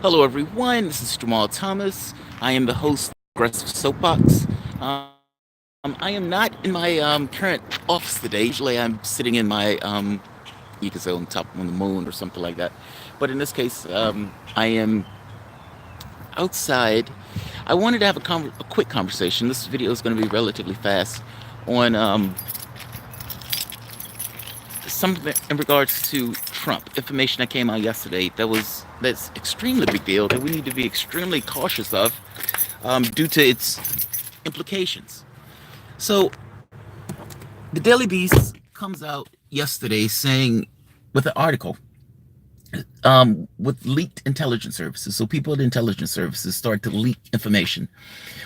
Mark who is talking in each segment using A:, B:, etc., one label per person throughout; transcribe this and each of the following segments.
A: Hello, everyone. This is Jamarl Thomas. I am the host of Aggressive Soapbox. I am not in my current office today. Usually, I'm sitting in my, you could say, on top on the moon or something like that. But in this case, I am outside. I wanted to have a quick conversation. This video is going to be relatively fast on something in regards to Trump. Information that came out yesterday that's extremely big deal that we need to be extremely cautious of due to its implications. So the Daily Beast comes out yesterday saying with an article with leaked intelligence services. So people at intelligence services start to leak information.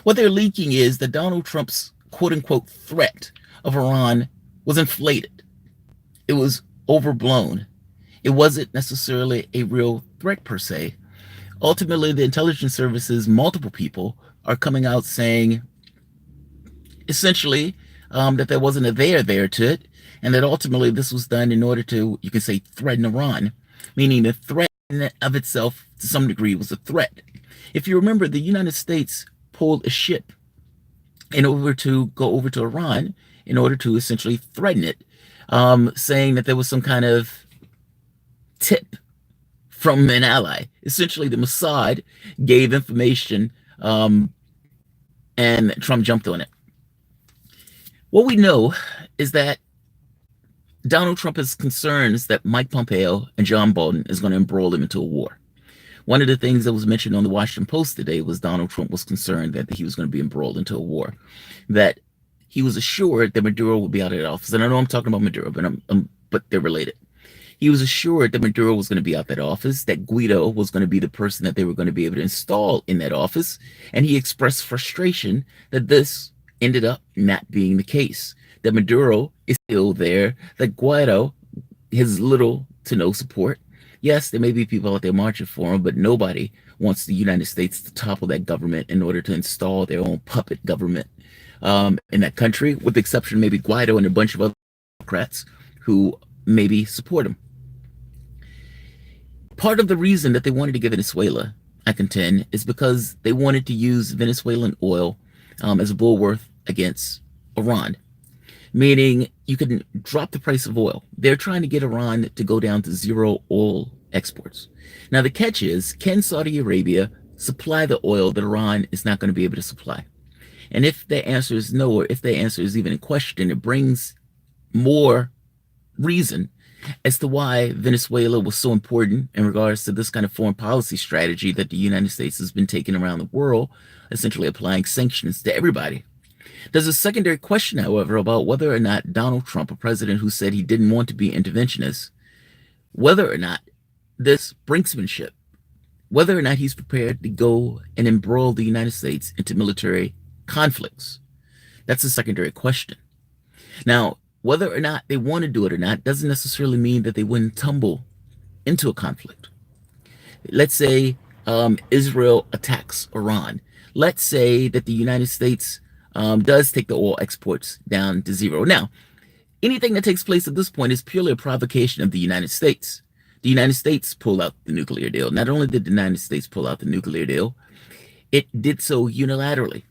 A: What they're leaking is that Donald Trump's quote unquote threat of Iran was inflated. It was overblown. It wasn't necessarily a real threat per se. Ultimately, the intelligence services, multiple people are coming out saying essentially that there wasn't a there to it, and that ultimately this was done in order to, you can say, threaten Iran, meaning the threat in of itself to some degree was a threat. If you remember, the United States pulled a ship in order to go over to Iran in order to essentially threaten it, saying that there was some kind of tip from an ally. Essentially, the Mossad gave information, and Trump jumped on it. What we know is that Donald Trump has concerns that Mike Pompeo and John Bolton is going to embroil him into a war. One of the things that was mentioned on the Washington Post today was Donald Trump was concerned that he was going to be embroiled into a war, that he was assured that Maduro would be out of the office. And I know I'm talking about Maduro, but they're related. He was assured that Maduro was going to be out that office, that Guido was going to be the person that they were going to be able to install in that office. And he expressed frustration that this ended up not being the case, that Maduro is still there, that Guaido has little to no support. Yes, there may be people out there marching for him, but nobody wants the United States to topple that government in order to install their own puppet government in that country, with the exception of maybe Guaido and a bunch of other Democrats who maybe support him. Part of the reason that they wanted to give Venezuela, I contend, is because they wanted to use Venezuelan oil as a bulwark against Iran, meaning you can drop the price of oil. They're trying to get Iran to go down to zero oil exports. Now, the catch is, can Saudi Arabia supply the oil that Iran is not going to be able to supply? And if the answer is no, or if the answer is even in question, it brings more reason as to why Venezuela was so important in regards to this kind of foreign policy strategy that the United States has been taking around the world, essentially applying sanctions to everybody. There's a secondary question, however, about whether or not Donald Trump, a president who said he didn't want to be interventionist, whether or not this brinksmanship, whether or not he's prepared to go and embroil the United States into military conflicts. That's a secondary question. Now, whether or not they want to do it or not doesn't necessarily mean that they wouldn't tumble into a conflict. Let's say Israel attacks Iran. Let's say that the United States does take the oil exports down to zero. Now, anything that takes place at this point is purely a provocation of the United States. The United States pulled out the nuclear deal. Not only did the United States pull out the nuclear deal, it did so unilaterally.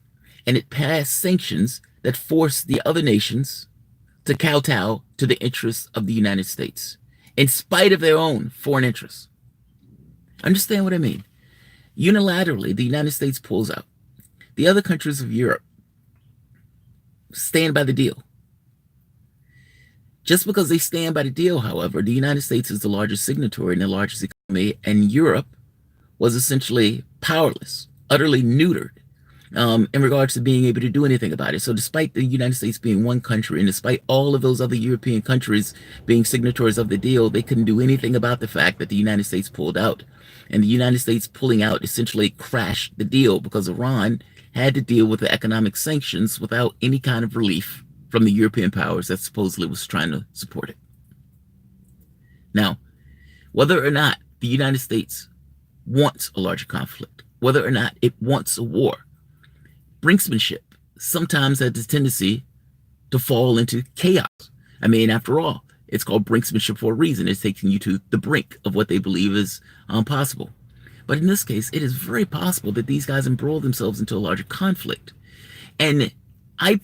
A: And it passed sanctions that forced the other nations to kowtow to the interests of the United States, in spite of their own foreign interests. Understand what I mean? Unilaterally, the United States pulls out. The other countries of Europe stand by the deal. Just because they stand by the deal, however, the United States is the largest signatory and the largest economy, and Europe was essentially powerless, utterly neutered in regards to being able to do anything about it. So despite the United States being one country, and despite all of those other European countries being signatories of the deal, they couldn't do anything about the fact that the United States pulled out. And the United States pulling out essentially crashed the deal because Iran had to deal with the economic sanctions without any kind of relief from the European powers that supposedly was trying to support it. Now, whether or not the United States wants a larger conflict, whether or not it wants a war, brinksmanship sometimes has a tendency to fall into chaos. I mean, after all, it's called brinksmanship for a reason. It's taking you to the brink of what they believe is possible. But in this case, it is very possible that these guys embroiled themselves into a larger conflict. And I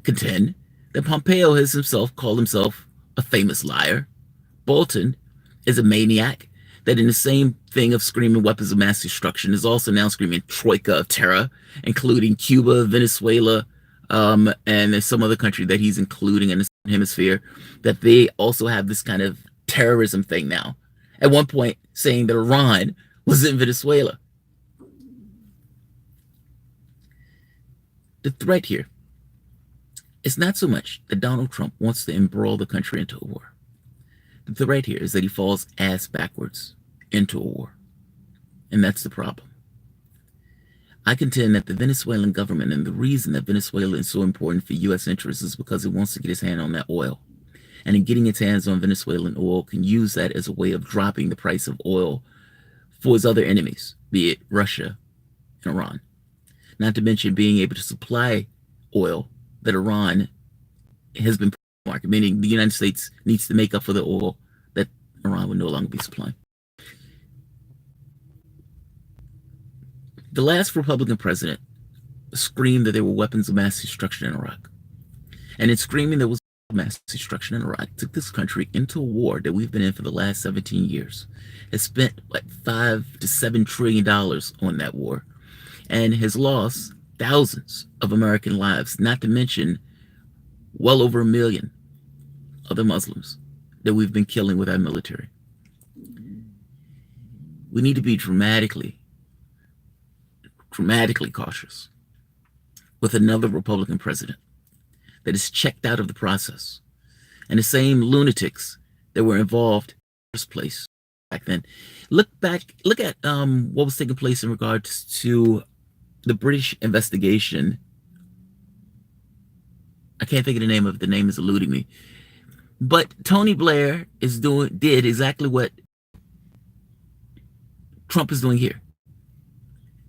A: contend that Pompeo has himself called himself a famous liar. Bolton is a maniac that in the same thing of screaming weapons of mass destruction is also now screaming troika of terror, including Cuba, Venezuela, and some other country that he's including in the hemisphere, that they also have this kind of terrorism thing now. At one point saying that Iran was in Venezuela. The threat here is not so much that Donald Trump wants to embroil the country into a war. The threat here is that he falls ass backwards into a war. And that's the problem. I contend that the Venezuelan government, and the reason that Venezuela is so important for U.S. interests, is because it wants to get its hand on that oil. And in getting its hands on Venezuelan oil, can use that as a way of dropping the price of oil for its other enemies, be it Russia and Iran. Not to mention being able to supply oil that Iran has been market, meaning the United States needs to make up for the oil that Iran would no longer be supplying. The last Republican president screamed that there were weapons of mass destruction in Iraq. And in screaming there was mass destruction in Iraq, took this country into a war that we've been in for the last 17 years, has spent like $5 to $7 trillion on that war, and has lost thousands of American lives, not to mention well over 1 million other Muslims that we've been killing with our military. We need to be dramatically cautious with another Republican president that is checked out of the process. And the same lunatics that were involved in the first place back then. Look at what was taking place in regards to the British investigation. I can't think of the name of it. The name is eluding me. But Tony Blair did exactly what Trump is doing here.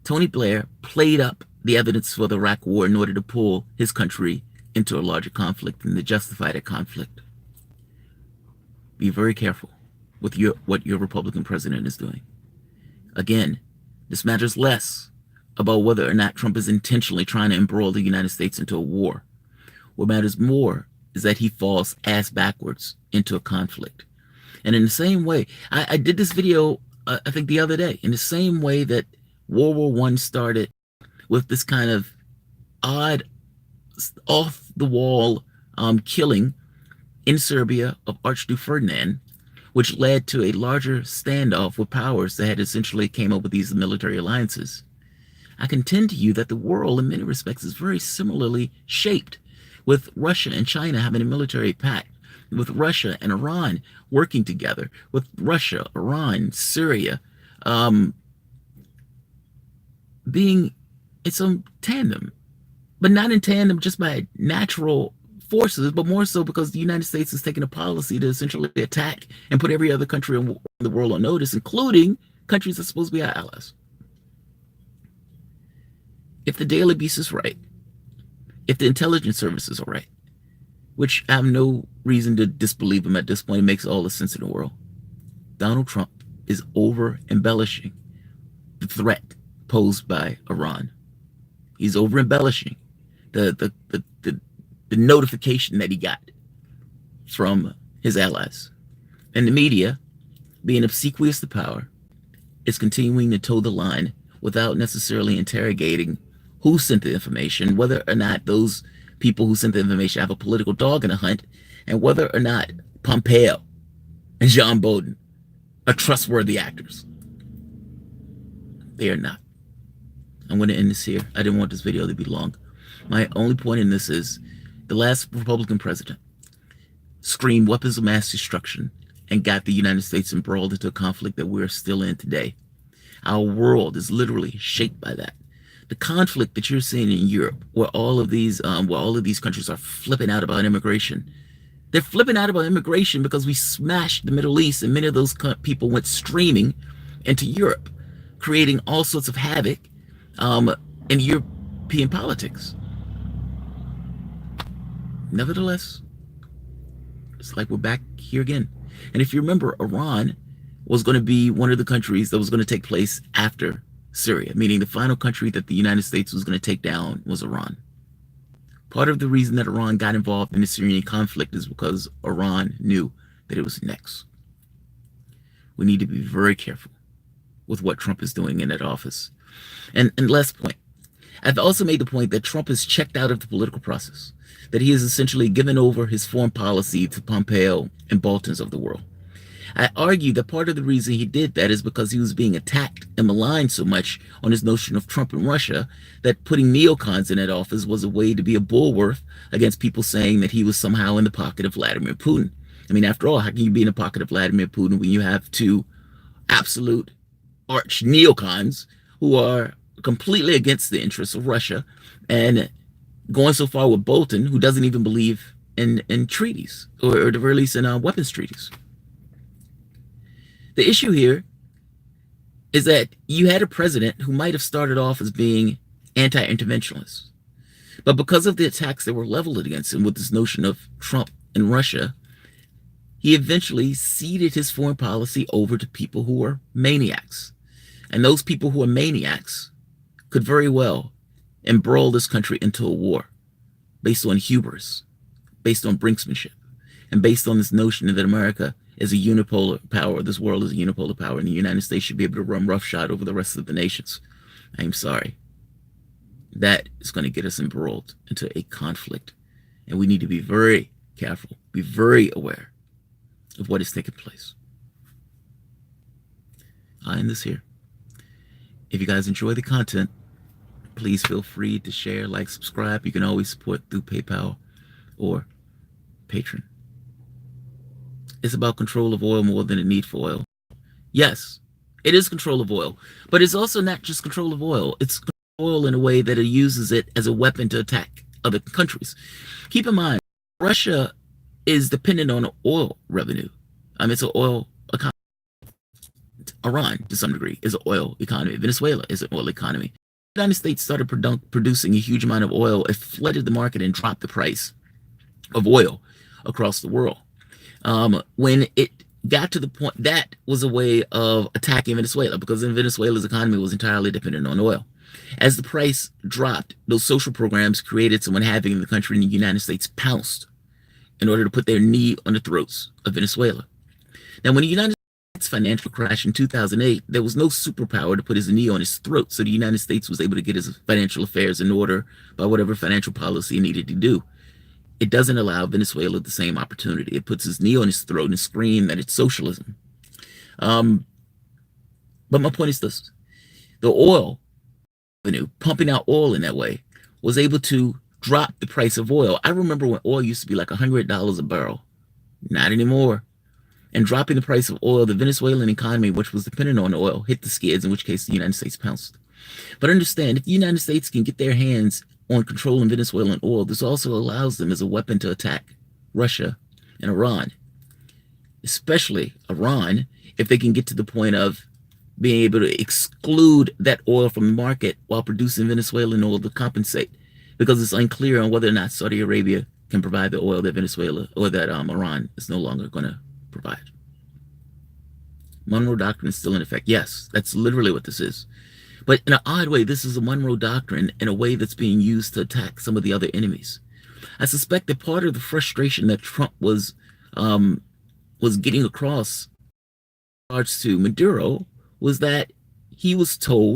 A: Tony Blair played up the evidence for the Iraq war in order to pull his country into a larger conflict and to justify that conflict. Be very careful with what your Republican president is doing. Again, this matters less about whether or not Trump is intentionally trying to embroil the United States into a war. What matters more is that he falls ass backwards into a conflict. And in the same way, I did this video, I think the other day, in the same way that World War I started with this kind of odd, off-the-wall killing in Serbia of Archduke Ferdinand, which led to a larger standoff with powers that had essentially came up with these military alliances. I contend to you that the world, in many respects, is very similarly shaped, with Russia and China having a military pact, with Russia and Iran working together, with Russia, Iran, Syria, being in some tandem, but not in tandem just by natural forces, but more so because the United States has taken a policy to essentially attack and put every other country in the world on notice, including countries that are supposed to be our allies. If the Daily Beast is right, if the intelligence services are right, which I have no reason to disbelieve them at this point, it makes all the sense in the world, Donald Trump is over-embellishing the threat posed by Iran. He's over-embellishing the notification that he got from his allies. And the media, being obsequious to power, is continuing to toe the line without necessarily interrogating who sent the information, whether or not those people who sent the information have a political dog in the hunt, and whether or not Pompeo and John Bolton are trustworthy actors. They are not. I'm going to end this here. I didn't want this video to be long. My only point in this is the last Republican president screamed weapons of mass destruction and got the United States embroiled into a conflict that we're still in today. Our world is literally shaped by that. The conflict that you're seeing in Europe, where all of these countries are flipping out about immigration. They're flipping out about immigration because we smashed the Middle East, and many of those people went streaming into Europe, creating all sorts of havoc in European politics. Nevertheless, it's like we're back here again. And if you remember, Iran was going to be one of the countries that was going to take place after Syria, meaning the final country that the United States was going to take down was Iran. Part of the reason that Iran got involved in the Syrian conflict is because Iran knew that it was next. We need to be very careful with what Trump is doing in that office. And last point, I've also made the point that Trump has checked out of the political process, that he has essentially given over his foreign policy to Pompeo and Bolton's of the world. I argue that part of the reason he did that is because he was being attacked and maligned so much on his notion of Trump and Russia that putting neocons in that office was a way to be a bulwark against people saying that he was somehow in the pocket of Vladimir Putin. I mean, after all, how can you be in the pocket of Vladimir Putin when you have two absolute arch neocons who are completely against the interests of Russia and going so far with Bolton, who doesn't even believe in treaties or at the very least in weapons treaties? The issue here is that you had a president who might have started off as being anti-interventionist, but because of the attacks that were leveled against him with this notion of Trump and Russia, he eventually ceded his foreign policy over to people who were maniacs. And those people who are maniacs could very well embroil this country into a war based on hubris, based on brinksmanship, and based on this notion that America is a unipolar power, this world is a unipolar power, and the United States should be able to run roughshod over the rest of the nations. I'm sorry. That is going to get us embroiled into a conflict. And we need to be very careful, be very aware of what is taking place. I'll end this here. If you guys enjoy the content, please feel free to share, like, subscribe. You can always support through PayPal or Patreon. It's about control of oil more than a need for oil. Yes, it is control of oil, but it's also not just control of oil. It's oil in a way that it uses it as a weapon to attack other countries. Keep in mind, Russia is dependent on oil revenue. It's an oil economy. Iran, to some degree, is an oil economy. Venezuela is an oil economy. The United States started producing a huge amount of oil. It flooded the market and dropped the price of oil across the world. When it got to the point, that was a way of attacking Venezuela, because Venezuela's economy was entirely dependent on oil. As the price dropped, those social programs created someone having in the country, in the United States, pounced in order to put their knee on the throats of Venezuela. Now, when the United States financial crash in 2008, there was no superpower to put his knee on his throat, so the United States was able to get his financial affairs in order by whatever financial policy it needed to do. It doesn't allow Venezuela the same opportunity. It puts his knee on his throat and screams that it's socialism. But my point is this. The oil revenue, pumping out oil in that way, was able to drop the price of oil. I remember when oil used to be like $100 a barrel. Not anymore. And dropping the price of oil, the Venezuelan economy, which was dependent on oil, hit the skids, in which case the United States pounced. But understand, if the United States can get their hands on controlling Venezuelan oil, this also allows them as a weapon to attack Russia and Iran, especially Iran, if they can get to the point of being able to exclude that oil from the market while producing Venezuelan oil to compensate, because it's unclear on whether or not Saudi Arabia can provide the oil that Venezuela or that Iran is no longer going to provide. Monroe Doctrine is still in effect. Yes, that's literally what this is. But in an odd way, this is a Monroe Doctrine in a way that's being used to attack some of the other enemies. I suspect that part of the frustration that Trump was getting across in regards to Maduro was that he was told